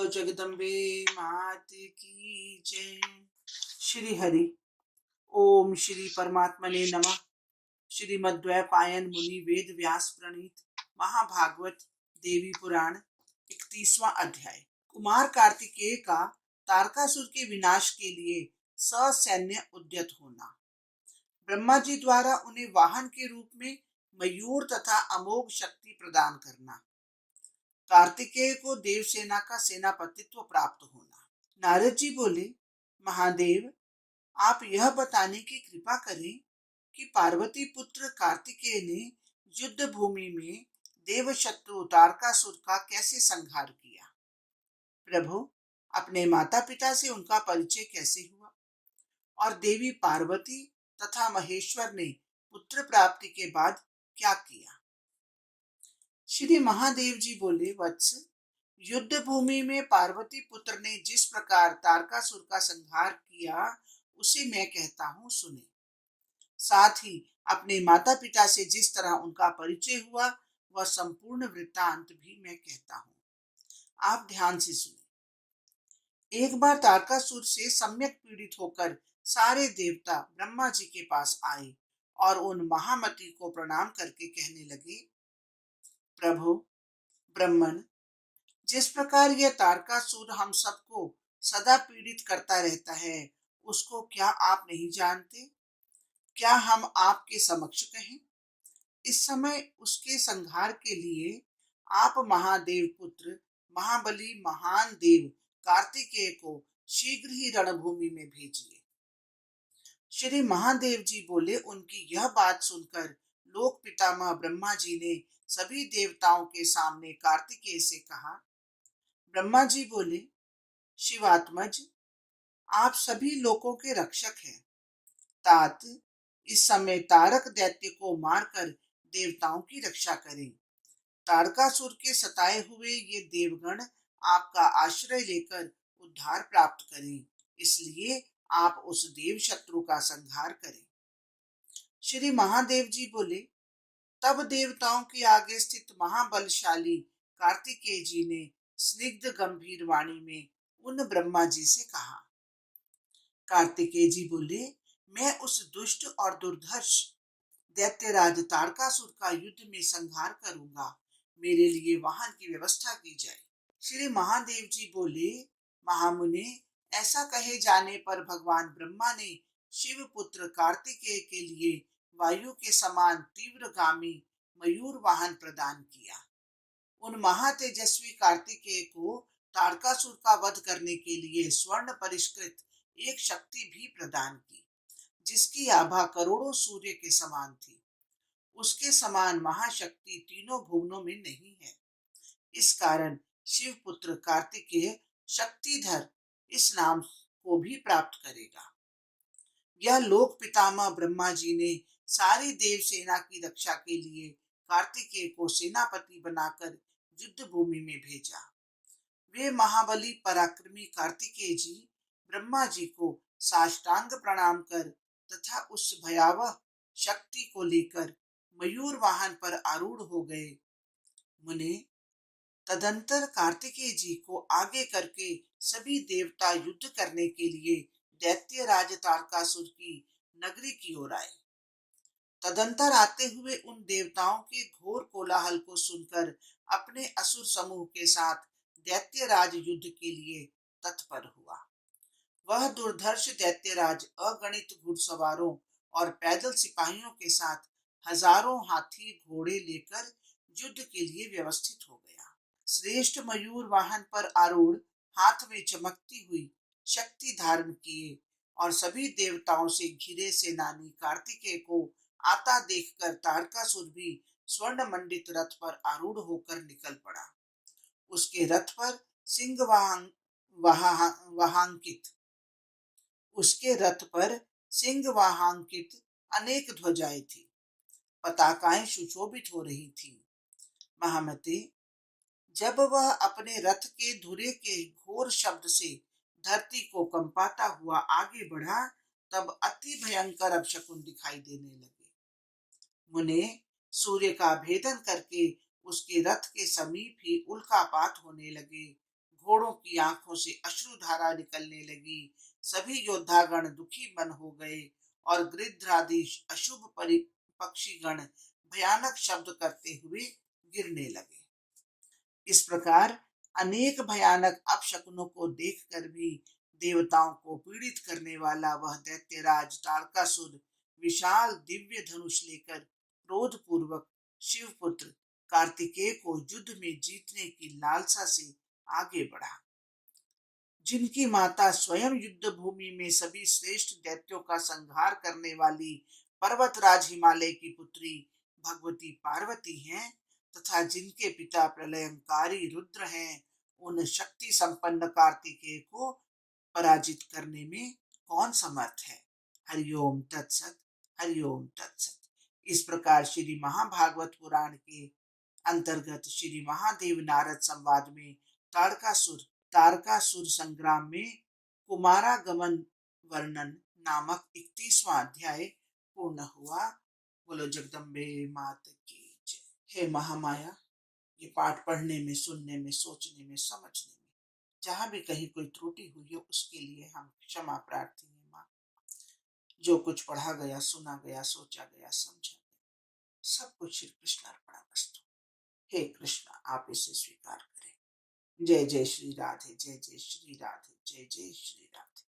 जगदम्बे मात की जय। श्री हरि ओम श्री परमात्मने नमः। श्रीमद्वैपायन मुनि वेद व्यास प्रणीत महाभागवत देवी पुराण 31वां अध्याय। कुमार कार्तिकेय का तारकासुर के विनाश के लिए ससैन्य उद्यत होना। ब्रह्मा जी द्वारा उन्हें वाहन के रूप में मयूर तथा अमोघ शक्ति प्रदान करना। कार्तिकेय को देवसेना का सेनापतित्व प्राप्त होना। नारद जी बोले, महादेव, आप यह बताने की कृपा करें कि पार्वती पुत्र कार्तिकेय ने युद्ध भूमि में देव शत्रु तारकासुर का कैसे संहार किया। प्रभु, अपने माता पिता से उनका परिचय कैसे हुआ और देवी पार्वती तथा महेश्वर ने पुत्र प्राप्ति के बाद क्या किया। श्री महादेव जी बोले, वत्स, युद्ध भूमि में पार्वती पुत्र ने जिस प्रकार तारकासुर का संहार किया उसे मैं कहता हूँ, सुने। साथ ही अपने माता पिता से जिस तरह उनका परिचय हुआ वह संपूर्ण वृत्तांत भी मैं कहता हूँ। आप ध्यान से सुने। एक बार तारकासुर से सम्यक पीड़ित होकर सारे देवता ब्रह्मा जी के पास आए और उन महामती को प्रणाम करके कहने लगे, प्रभु ब्रह्मन, जिस प्रकार यह तारकासुर हम सबको सदा पीड़ित करता रहता है, उसको क्या आप नहीं जानते? क्या हम आपके समक्ष कहें? इस समय उसके संहार के लिए आप महादेव पुत्र महाबली महान देव कार्तिकेय को शीघ्र ही रणभूमि में भेजिए। श्री महादेव जी बोले, उनकी यह बात सुनकर लोक पितामह ब्रह्मा जी ने सभी देवताओं के सामने कार्तिकेय से कहा। ब्रह्मा जी बोले, शिवात्मज, आप सभी लोकों के रक्षक हैं। तात, इस समय तारक दैत्य को मारकर देवताओं की रक्षा करें। तारकासुर के सताए हुए ये देवगण आपका आश्रय लेकर उद्धार प्राप्त करें, इसलिए आप उस देव शत्रु का संहार करें। श्री महादेव जी बोले, तब देवताओं के आगे स्थित महाबलशाली कार्तिकेय जी ने स्निग्ध गंभीर वाणी में उन ब्रह्मा जी से कहा। कार्तिकेय जी बोले, मैं उस दुष्ट और दुर्धर्ष दैत्यराज तारकासुर का युद्ध में संहार करूंगा। मेरे लिए वाहन की व्यवस्था की जाए। श्री महादेव जी बोले, महामुने, ऐसा कहे जाने पर भगवान ब्रह्मा ने शिव पुत्र कार्तिकेय के लिए वायु के समान तीव्रगामी मयूर वाहन प्रदान किया। उन महातेजस्वी कार्तिकेय को तारकासुर का वध करने के लिए स्वर्ण परिष्कृत एक शक्ति भी प्रदान की, जिसकी आभा करोड़ों सूर्य के समान थी। उसके समान महाशक्ति तीनों भुवनों में नहीं है। इस कारण शिव पुत्र कार्तिकेय शक्तिधर इस नाम को भी प्राप्त करेगा। यह लोक पितामह ब्रह्मा जी ने सारी देव सेना की रक्षा के लिए कार्तिकेय को सेनापति बनाकर युद्ध भूमि में भेजा। वे महाबली पराक्रमी कार्तिकेय जी ब्रह्मा जी को साष्टांग प्रणाम कर तथा उस भयावह शक्ति को लेकर मयूर वाहन पर आरूढ़ हो गए। मुने, तदंतर कार्तिकेय जी को आगे करके सभी देवता युद्ध करने के लिए दैत्य राज तारकासुर की नगरी की ओर आए। तदंतर आते हुए उन देवताओं के घोर कोलाहल को सुनकर अपने असुर समूह के साथ दैत्यराज युद्ध के लिए तत्पर हुआ। वह दुर्धर्ष दैत्यराज अगणित घुड़सवारों और पैदल सिपाहियों के साथ हजारों हाथी घोड़े लेकर युद्ध के लिए व्यवस्थित हो गया। श्रेष्ठ मयूर वाहन पर आरूढ़, हाथ में चमकती हुई शक्ति धारण किए और सभी देवताओं से घिरे सेनानी कार्तिकेय को आता देखकर तारकासुर भी स्वर्ण मंडित रथ पर आरूढ़ होकर निकल पड़ा। उसके रथ पर सिंह वाहांकित उसके रथ पर सिंह वाहांकित अनेक ध्वजाएं थी। पताकाएं सुशोभित हो रही थी। महामते, जब वह अपने रथ के धुरे के घोर शब्द से धरती को कंपाता हुआ आगे बढ़ा, तब अति भयंकर अपशकुन दिखाई देने लगे। मुने, सूर्य का भेदन करके उसके रथ के समीप ही उल्कापात होने लगे। घोड़ों की आंखों से अश्रुधारा निकलने लगी। सभी योद्धागण दुखी मन हो गए और गृध्रादि अशुभ पक्षीगण भयानक शब्द करते हुए गिरने लगे। इस प्रकार अनेक भयानक अपशकुनों को देखकर भी देवताओं को पीड़ित करने वाला वह दैत्यराज तारकासुर विशाल दिव्य धनुष लेकर क्रोध पूर्वक शिवपुत्र कार्तिकेय को युद्ध में जीतने की लालसा से आगे बढ़ा। जिनकी माता स्वयं युद्ध भूमि में सभी श्रेष्ठ दैत्यों का संहार करने वाली पर्वतराज हिमालय की पुत्री भगवती पार्वती हैं, तथा जिनके पिता प्रलयंकारी रुद्र हैं, उन शक्ति संपन्न कार्तिकेय को पराजित करने में कौन समर्थ है। हरिओम तत्सत, हरिओम तत्सत। इस प्रकार श्री महाभागवत पुराण के अंतर्गत श्री महादेव नारद संवाद में तारकासुर संग्राम में कुमारागमन वर्णन नामक 31वां अध्याय पूर्ण हुआ। बोलो जगदम्बे मात की जय। हे महामाया, ये पाठ पढ़ने में, सुनने में, सोचने में, समझने में जहां भी कहीं कोई त्रुटि हुई हो उसके लिए हम क्षमा प्रार्थी हैं माँ। जो कुछ पढ़ा गया, सुना गया, सोचा गया, समझा गया, सब कुछ श्री कृष्ण अर्पणामस्तु। हे कृष्ण, आप इसे स्वीकार करें। जय जय श्री राधे, जय जय श्री राधे, जय जय श्री राधे।